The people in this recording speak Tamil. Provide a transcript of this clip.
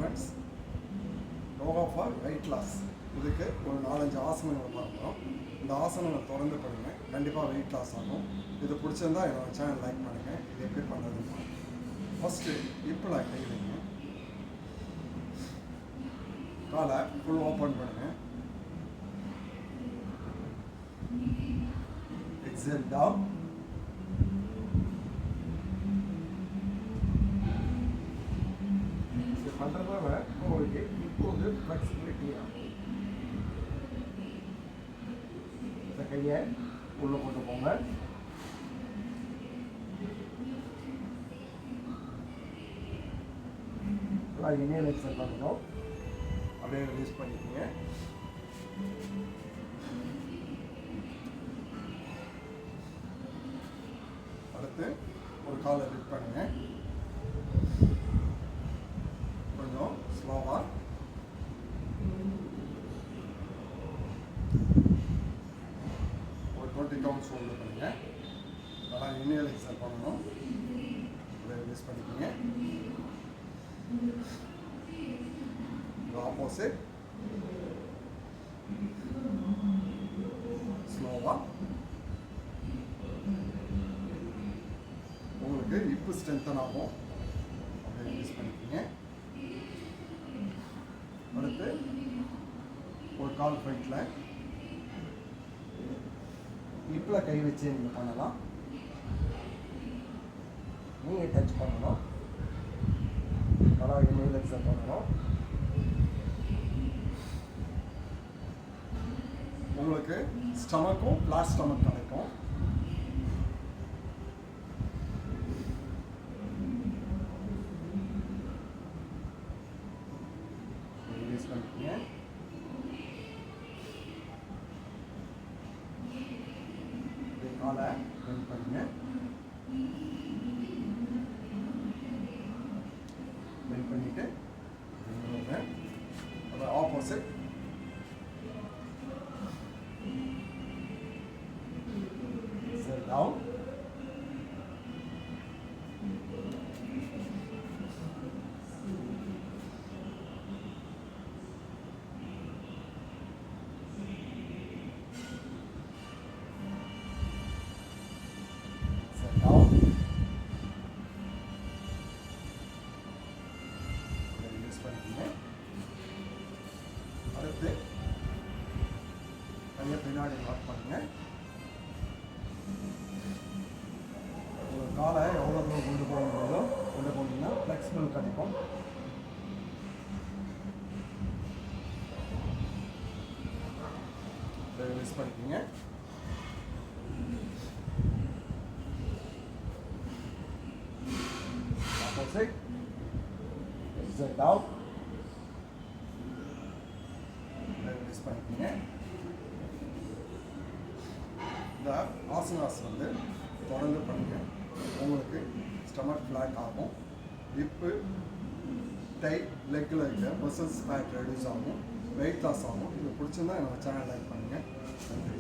Friends, yoga for weight loss. இதுக்கு ஒரு 4-5 ஆசனங்கள் பார்க்குறோம். இந்த ஆசனங்களை தொடர்ந்து பண்ணுங்கள், கண்டிப்பாக வெயிட் லாஸ் ஆகும். இது பிடிச்சிருந்தா என்னோட சேனல் லைக் பண்ணுங்கள். இது எப்படி பண்ணுறதுன்னு ஃபஸ்ட்டு இப்போ கை வைங்க, காலை ஃபுல் ஓப்பன் பண்ணுங்கள், எக்ஸேல் டவுன், பண்ணுறதால உங்களுக்கு இப்போது ஃப்ளெக்சிபிலிட்டி ஆகும். இந்த கையை உள்ளே கொண்டு போங்க, இனியல் எக்ஸல் பண்ணணும், அப்படியே ரிலீஸ் பண்ணிக்கோங்க. அடுத்து ஒரு காலை லிஃப்ட் பண்ணுங்க, கொஞ்சம் ஸ்லோவா, ஒரு 20 கவுண்ட்ஸ் ஹோல்டு பண்ணுங்க. நல்லா இனியல் எக்ஸல் பண்ணணும், அப்படியே ரிலீஸ் பண்ணிக்கோங்க. ஆப்போசிட் ஸ்லோவா, உங்களுக்கு இப்போ ஸ்ட்ரென்தன் ஆகும், அப்படியே ரிலீஸ் பண்ணிக்கோங்க. அடுத்து ஒரு கால் ஃபைட்டில் இப்பில் கை வச்சு நீங்கள் பண்ணலாம். நீங்கள் டச் பண்ணணும், நல்லா இனியல் எக்ஸல் பண்ணணும். உங்களுக்கு ஸ்டமக்கும் ஃப்ளாட் ஸ்டமக் கிடைக்கும். ரிலீஸ் பண்ணிக்கோங்க. காலை பெண்ட் பண்ணுங்க, பெண்ட் பண்ணிட்டு அதை opposite down, sit down, release பண்ணிக்கோங்க. அடுத்து கையை பின்னாடி லாக் பண்ணுங்க. காலை எவ்வளோ தூரம் கொண்டு போக முடியுதோ கொண்டு போனீங்கன்னா ஃப்ளெக்சிபிள் கிடைக்கும். ரிலீஸ் பண்ணிக்கோங்க. ஆப்போசிட் எக்ஸிட் அவுட், ரிலீஸ் பண்ணிக்கோங்க. இந்த ஆசனாஸ் தொடர்ந்து பண்ணுங்க, உங்களுக்கு ஸ்டமக் ஃப்ளாட் ஆகும், ஹிப்பு டைட், லெக்கில் இருக்க மசில்ஸ் ஃபேட் ரெடியூஸ் ஆகும், வெயிட் லாஸ் ஆகும். இது பிடிச்சிருந்தா என்னோட சேனல் லைக் பண்ணுங்கள். நன்றி.